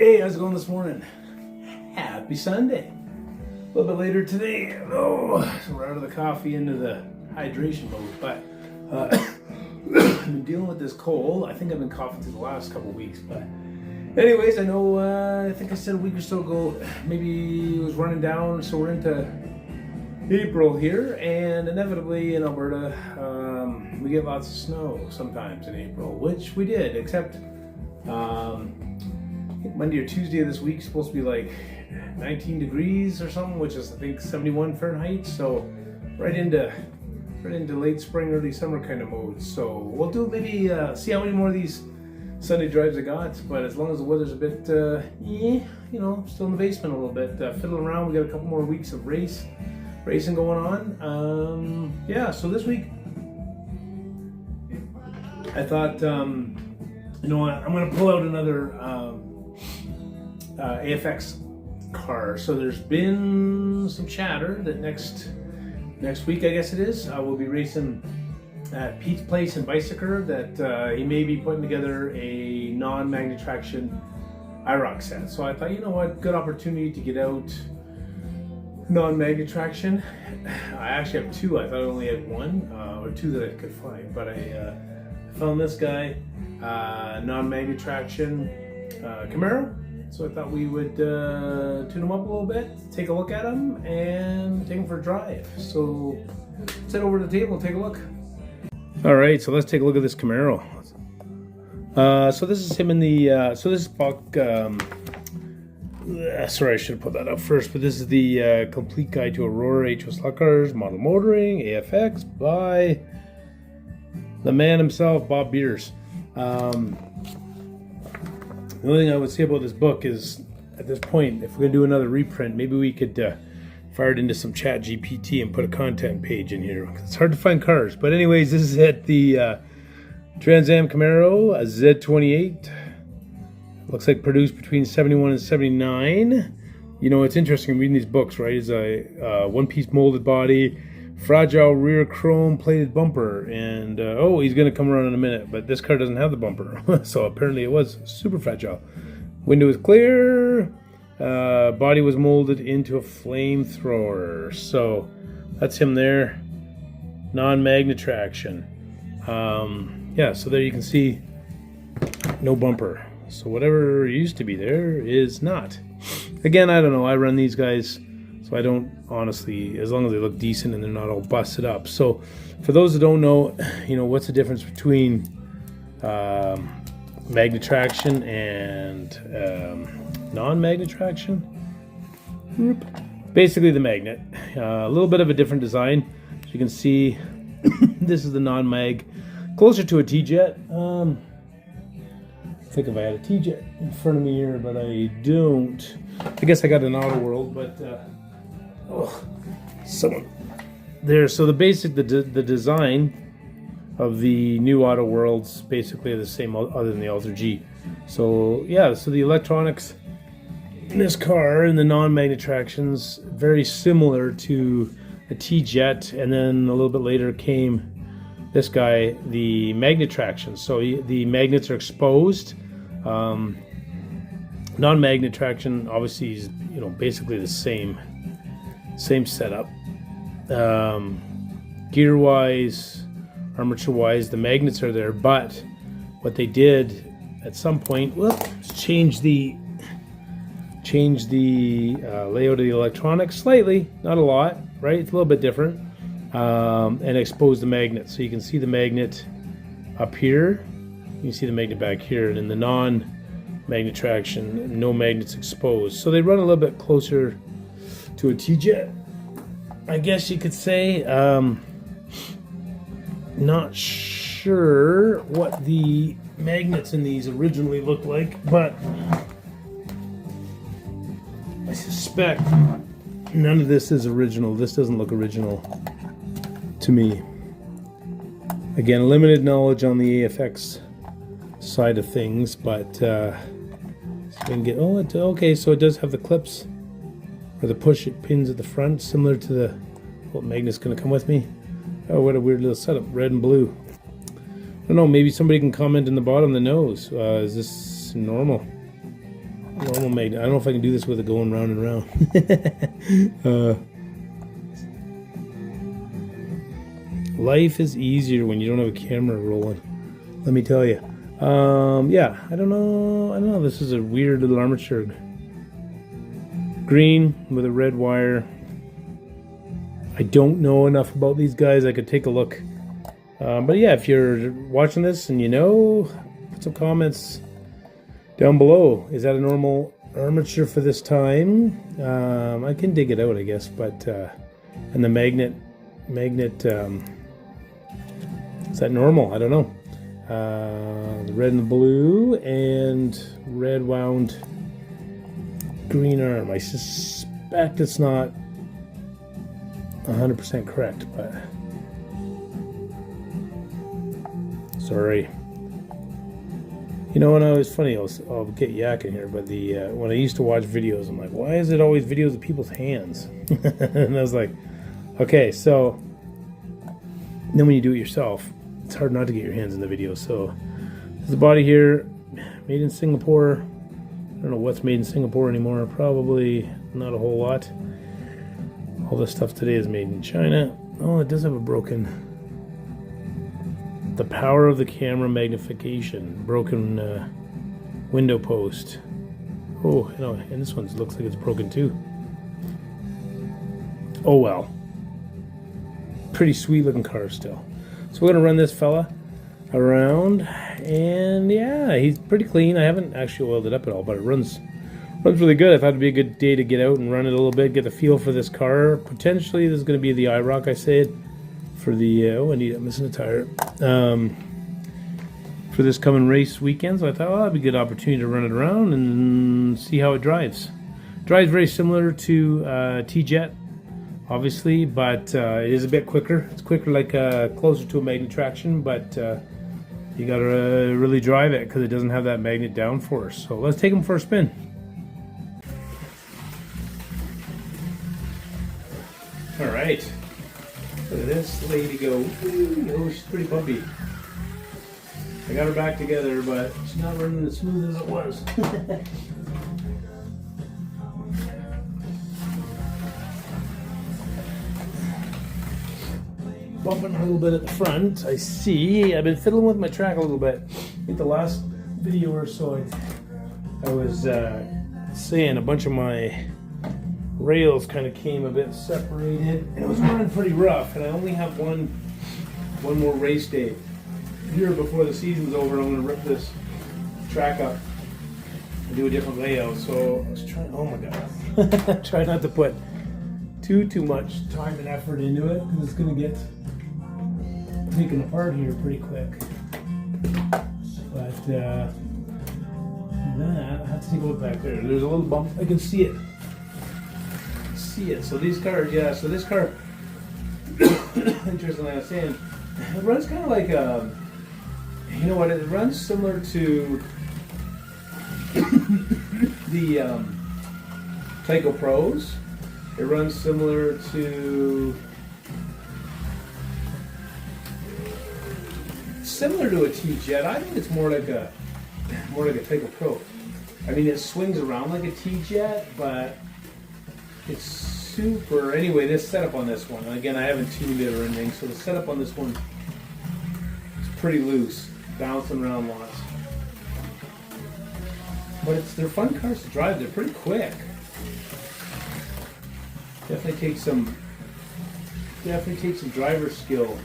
Hey, how's it going this morning? Happy Sunday. A little bit later today. Oh, so we're out of the coffee into the hydration mode. But I've been dealing with this cold. I think I've been coughing through the last couple of weeks. But anyways, I know, I think I said a week or so ago, maybe it was running down. So we're into April here. And inevitably in Alberta, we get lots of snow sometimes in April, which we did, except I think Monday or Tuesday of this week is supposed to be like 19 degrees or something, which is I think 71 Fahrenheit. So right into late spring, early summer kind of mode. So we'll do maybe see how many more of these Sunday drives I got. But as long as the weather's a bit, you know, still in the basement a little bit, fiddling around. We got a couple more weeks of racing going on. Yeah. So this week I thought, you know what, I'm gonna pull out another AFX car. So there's been some chatter that next week, I guess it is, we'll be racing at Pete's place in Bicycle, that he may be putting together a non-Magnatraction IROC set. So I thought, you know what, good opportunity to get out non-Magnatraction. I actually have two. I thought I only had one or two that I could find, but I found this guy, non-Magnatraction Camero. So I thought we would tune them up a little bit, take a look at them, and take them for a drive. So let's head over to the table and take a look. All right, so let's take a look at this Camero. So this is him in the, so this is Buck, sorry, I should have put that up first, but this is the complete guide to Aurora HO slot cars, model motoring, AFX, by the man himself, Bob Beers. The only thing I would say about this book is, at this point, if we're going to do another reprint, maybe we could fire it into some chat GPT and put a content page in here. It's hard to find cars. But anyways, this is at the Trans Am Camero, a Z28. Looks like produced between 71 and 79. You know, it's interesting reading these books, right? It's a one-piece molded body, fragile rear chrome plated bumper, and oh, he's going to come around in a minute, but this car doesn't have the bumper. So apparently it was super fragile. Window is clear. Body was molded into a flamethrower. So that's him there. Non-Magnatraction. Yeah, so there you can see no bumper. So whatever used to be there is not. Again, I don't know. I run these guys, so I don't, honestly, as long as they look decent and they're not all busted up. So for those that don't know, you know, what's the difference between Magnatraction and non-Magnatraction? Basically the magnet. A little bit of a different design. As you can see, this is the non-mag. Closer to a T-Jet. I think if I had a T-Jet in front of me here, but I don't. I guess I got an Auto World, but oh, someone there. So the basic, the design of the new Auto Worlds basically are the same, other than the Ultra G. So yeah, so the electronics in this car and the non-Magnatractions very similar to a T-Jet, and then a little bit later came this guy, the Magnatraction. So the magnets are exposed. Non-Magnatraction obviously is, you know, basically the same setup. Gear wise, armature wise, the magnets are there, but what they did at some point, change the layout of the electronics slightly, not a lot, right? It's a little bit different, and expose the magnet. So you can see the magnet up here, you can see the magnet back here, and in the non-Magnatraction, no magnets exposed. So they run a little bit closer to a T-Jet, I guess you could say. Not sure what the magnets in these originally looked like, but I suspect none of this is original. This doesn't look original to me. Again, limited knowledge on the AFX side of things, but so we can get, okay, so it does have the clips or the push pins at the front, similar to the, what magnet's going to come with me. Oh, what a weird little setup, red and blue. I don't know, maybe somebody can comment in the bottom of the nose. Is this normal? normal magnet. I don't know if I can do this with it going round and round. Life is easier when you don't have a camera rolling. Let me tell you. Yeah, I don't know. This is a weird little armature. Green with a red wire. I don't know enough about these guys. I could take a look. But yeah, if you're watching this and you know, put some comments down below. Is that a normal armature for this time? I can dig it out, I guess. But and the magnet. Is that normal? I don't know. The red and the blue and red wound green arm. I suspect it's not 100% correct, but sorry. You know, when I was funny, I'll get yakking here, but when I used to watch videos, I'm like, why is it always videos of people's hands? And I was like, okay, so then when you do it yourself, it's hard not to get your hands in the video. So there's the body here, made in Singapore. I don't know what's made in Singapore anymore. Probably not a whole lot. All this stuff today is made in China. Oh, it does have a broken. The power of the camera magnification. Broken window post. Oh, no, and this one looks like it's broken too. Oh well. Pretty sweet looking car still. So we're gonna run this fella around, and yeah, he's pretty clean. I haven't actually oiled it up at all, but it runs really good. I thought it'd be a good day to get out and run it a little bit, get the feel for this car. Potentially, this is gonna be the IROC, I said, for the I'm missing a tire. For this coming race weekend, so I thought, well, that'd be a good opportunity to run it around and see how it drives. Drives very similar to T-Jet, obviously, but it is a bit quicker. It's quicker, like closer to a Magnatraction, but you gotta really drive it because it doesn't have that magnet downforce. So let's take them for a spin. All right, look at this lady go. Ooh, oh, she's pretty bumpy. I got her back together, but she's not running as smooth as it was. Bumping a little bit at the front. I see. I've been fiddling with my track a little bit. I think the last video or so I was saying a bunch of my rails kind of came a bit separated, and it was running pretty rough. And I only have one more race day here before the season's over. I'm going to rip this track up and do a different layout. So I was trying. Oh my god! Try not to put too much time and effort into it because it's going to get taken apart here pretty quick. But that I have to take a look back there. There's a little bump. I can see it. So these cars, yeah. So this car, interestingly, I was saying, it runs kind of like a. You know what? It runs similar to the Tyco Pros. It runs similar to a T-Jet. I think it's more like a Tyco Pro. I mean, it swings around like a T-Jet, but it's super. Anyway, this setup on this one. Again, I haven't tuned it or anything, so the setup on this one is pretty loose, bouncing around lots. But they're fun cars to drive. They're pretty quick. Definitely take some driver skill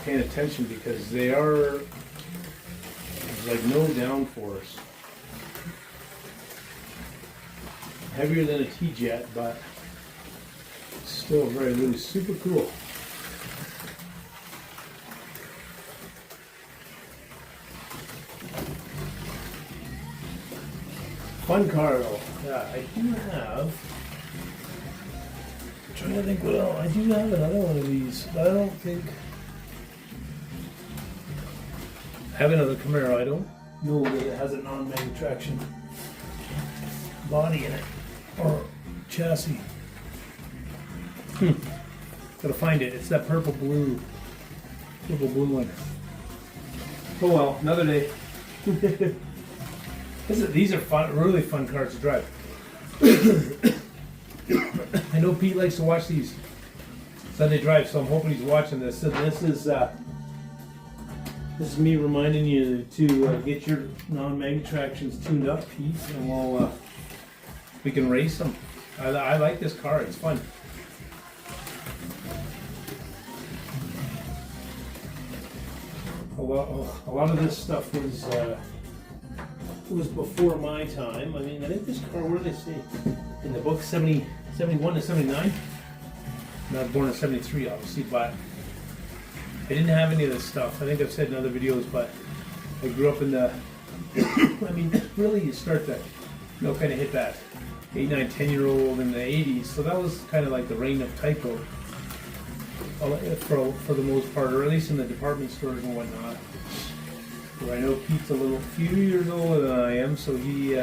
paying attention because they are like no downforce. Heavier than a T-Jet, but still very loose. Super cool. Fun car though. Yeah, I do have. I'm trying to think what else. I do have another one of these, but I don't think. I have another Camero. I don't know that it has a non-Magnatraction body in it or chassis. Gotta find it. It's that purple blue one. Oh well, another day. These are fun, really fun cars to drive. I know Pete likes to watch these Sunday drives, so I'm hoping he's watching this. So this is me reminding you to get your non-Magnatractions tuned up, Pete, and we can race them. I like this car; it's fun. A lot of this stuff was before my time. I mean, I think this car, where do they say in the book, 71 to 79? I was born in 73, obviously, but I didn't have any of this stuff. I think I've said in other videos, but I grew up in the, I mean, really you start to, kind of hit that 8, 9, 10-year-old in the 80s. So that was kind of like the reign of Tyco for the most part, or at least in the department stores and whatnot. Where I know Pete's a few years older than I am, so he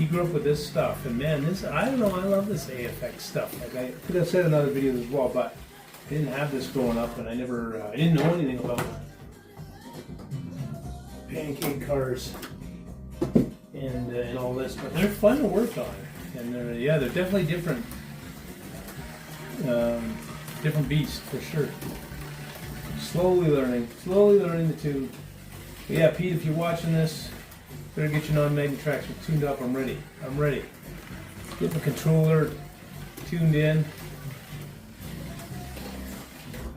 grew up with this stuff. And man, I don't know, I love this AFX stuff. Like I could have said in other videos as well, but I didn't have this growing up, and I didn't know anything about pancake cars and all this. But they're fun to work on, and they're definitely different. Different beast for sure. Slowly learning the tune. But yeah, Pete, if you're watching this, better get your non-Magnatraction tuned up. I'm ready. Get the controller tuned in.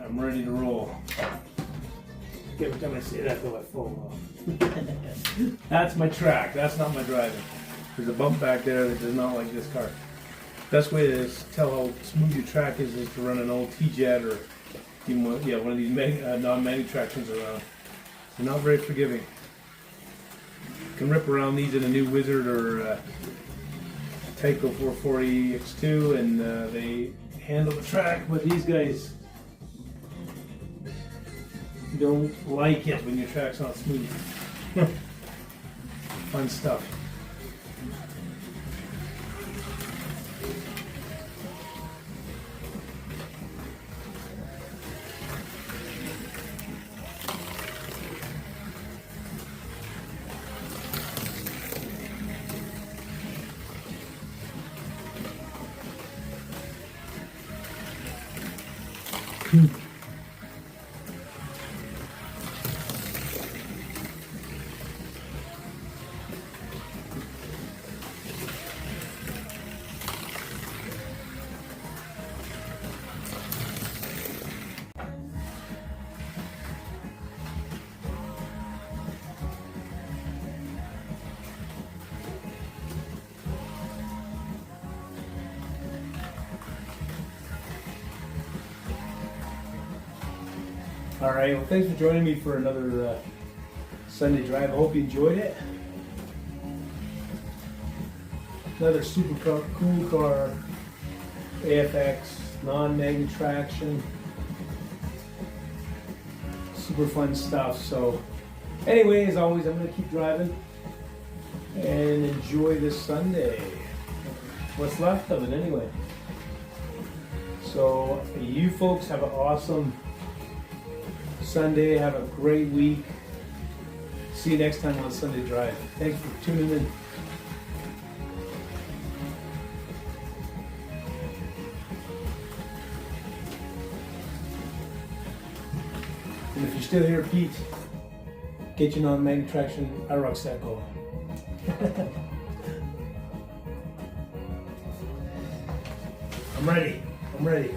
I'm ready to roll. Every time I say that, though, I fall off. That's my track. That's not my driving. There's a bump back there that does not like this car. Best way to tell how smooth your track is to run an old T-Jet or even one of these non-Magnatractions around. They're not very forgiving. You can rip around these in a new Wizard or Tyco 440 X2 and they handle the track, but these guys don't like it when your track's not smooth. Fun stuff. All right, well, thanks for joining me for another Sunday drive. I hope you enjoyed it. Another super cool car, AFX, non-Magnatraction, super fun stuff. So anyway, as always, I'm going to keep driving and enjoy this Sunday. What's left of it anyway. So you folks have an awesome Sunday. Have a great week. See you next time on Sunday Drive. Thanks for tuning in. And if you're still here, Pete, get your non-Magnatraction rucksack going. I'm ready.